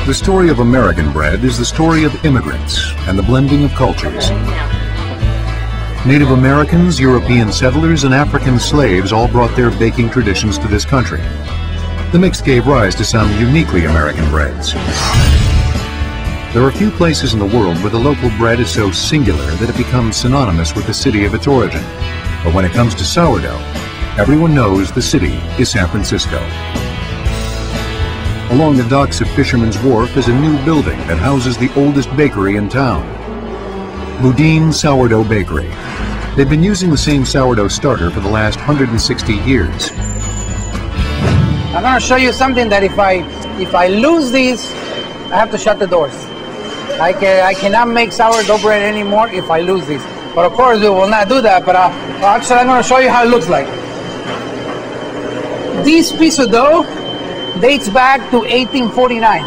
The story of American bread is the story of immigrants and the blending of cultures. Native Americans, European settlers, and African slaves all brought their baking traditions to this country. The mix gave rise to some uniquely American breads. There are few places in the world where the local bread is so singular that it becomes synonymous with the city of its origin. But when it comes to sourdough, everyone knows the city is San Francisco. Along the docks of Fisherman's Wharf is a new building that houses the oldest bakery in town, Boudin Sourdough Bakery. They've been using the same sourdough starter for the last 160 years. I'm going to show you something that if I lose these, I have to shut the doors. I cannot make sourdough bread anymore if I lose these. But of course, we will not do that. But actually, I'm going to show you how it looks like. This piece of dough dates back to 1849.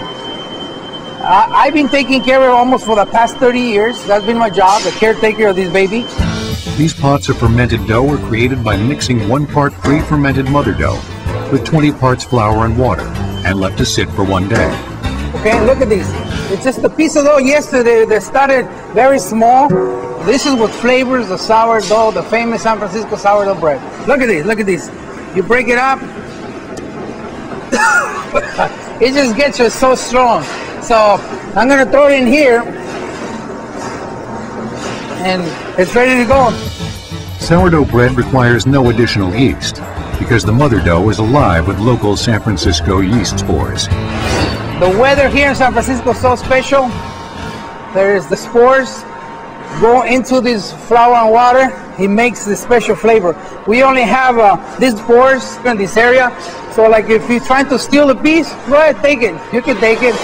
I've been taking care of it almost for the past 30 years. That's been my job, the caretaker of this baby. These pots of fermented dough are created by mixing 1 part pre-fermented mother dough with 20 parts flour and water and left to sit for 1 day. Okay, look at these. It's just a piece of dough yesterday that started very small. This is what flavors the sourdough, the famous San Francisco sourdough bread. Look at this, look at this. You break it up. It just gets you so strong. So I'm going to throw it in here and it's ready to go. Sourdough bread requires no additional yeast because the mother dough is alive with local San Francisco yeast spores. The weather here in San Francisco is so special. There's the spores go into this flour and water. It makes this special flavor. We only have these spores in this area. So like if you're trying to steal a piece, go ahead, take it. You can take it.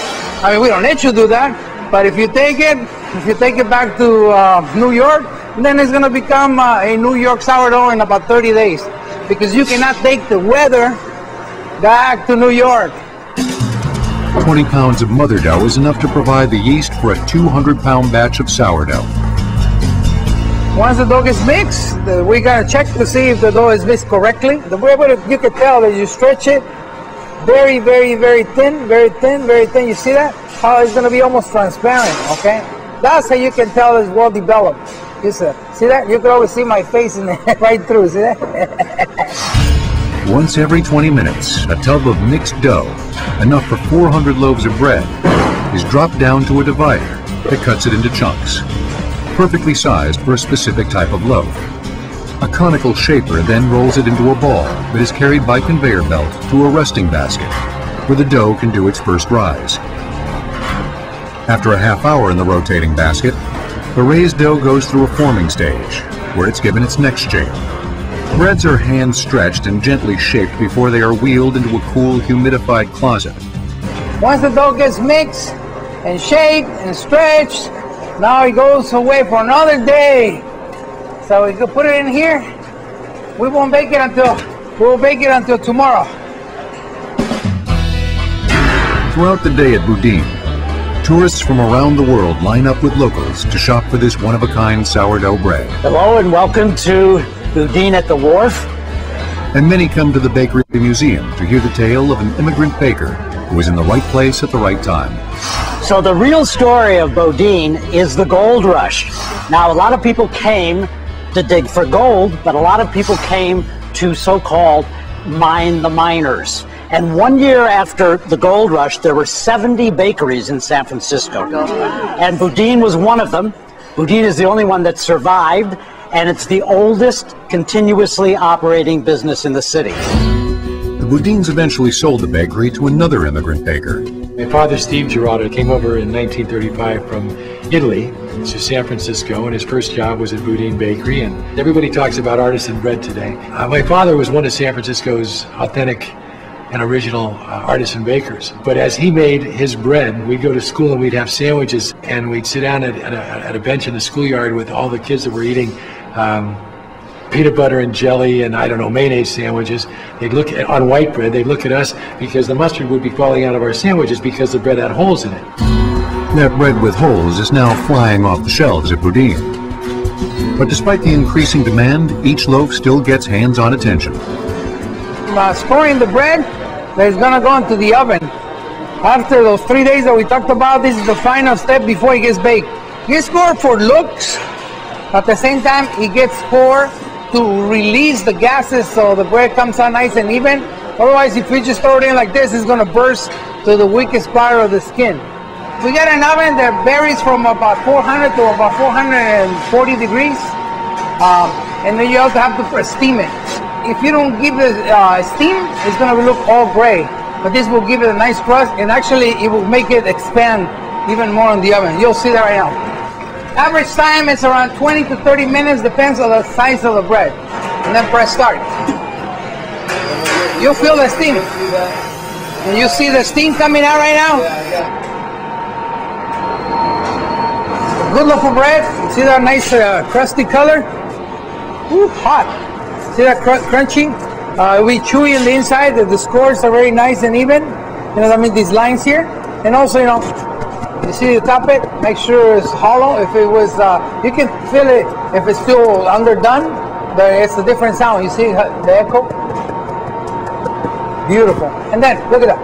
I mean, we don't let you do that. But if you take it back to New York, then it's going to become a New York sourdough in about 30 days. Because you cannot take the weather back to New York. 20 pounds of mother dough is enough to provide the yeast for a 200-pound batch of sourdough. Once the dough gets mixed, we gotta check to see if the dough is mixed correctly. The way you can tell that you stretch it very, very, very thin, very thin, very thin. You see that? How it's gonna be almost transparent, okay? That's how you can tell it's well developed. You see that? You can always see my face in there, right through, see that? Once every 20 minutes, a tub of mixed dough, enough for 400 loaves of bread, is dropped down to a divider that cuts it into chunks, perfectly sized for a specific type of loaf. A conical shaper then rolls it into a ball that is carried by conveyor belt to a resting basket, where the dough can do its first rise. After a half hour in the rotating basket, the raised dough goes through a forming stage, where it's given its next shape. Breads are hand-stretched and gently shaped before they are wheeled into a cool, humidified closet. Once the dough gets mixed and shaped and stretched, now it goes away for another day. So we can put it in here. We won't bake it until tomorrow. Throughout the day at Boudin, tourists from around the world line up with locals to shop for this one-of-a-kind sourdough bread. Hello and welcome to Boudin at the Wharf. And many come to the Bakery Museum to hear the tale of an immigrant baker who was in the right place at the right time. So the real story of Boudin is the gold rush. Now, a lot of people came to dig for gold, but a lot of people came to so-called mine the miners. And 1 year after the gold rush, there were 70 bakeries in San Francisco. And Boudin was one of them. Boudin is the only one that survived, and it's the oldest continuously operating business in the city. The Boudins eventually sold the bakery to another immigrant baker. My father, Steve Giraudo, came over in 1935 from Italy to San Francisco, and his first job was at Boudin Bakery, and everybody talks about artisan bread today. My father was one of San Francisco's authentic and original artisan bakers. But as he made his bread, we'd go to school and we'd have sandwiches, and we'd sit down at a bench in the schoolyard with all the kids that were eating peanut butter and jelly and, I don't know, mayonnaise sandwiches. They'd look on white bread, they'd look at us because the mustard would be falling out of our sandwiches because the bread had holes in it. That bread with holes is now flying off the shelves at Boudin. But despite the increasing demand, each loaf still gets hands-on attention. Scoring the bread, it's gonna go into the oven. After those 3 days that we talked about, this is the final step before it gets baked. It gets poured for looks. At the same time, it gets poured to release the gases so the bread comes out nice and even. Otherwise, if we just throw it in like this, it's going to burst to the weakest part of the skin. We got an oven that varies from about 400 to about 440 degrees. And then you also have to steam it. If you don't give it steam, it's going to look all gray. But this will give it a nice crust, and actually it will make it expand even more in the oven. You'll see that right now. Average time is around 20 to 30 minutes, depends on the size of the bread. And then press start. You'll feel the steam. And you see the steam coming out right now? Good loaf of bread. See that nice crusty color? Ooh, hot. See that crunchy? We chewy on the inside. The scores are very nice and even. You know, I mean, these lines here. And also, you know, you see you top it, make sure it's hollow. If it was, you can feel it if it's still underdone, but it's a different sound. You see the echo? Beautiful. And then, look at that.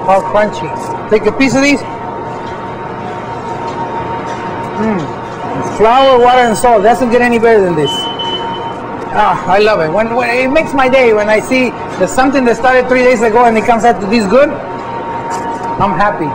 How crunchy. Take a piece of these. Flour, water, and salt. Doesn't get any better than this. I love it. When it makes my day when I see there's something that started 3 days ago and it comes out to this good, I'm happy.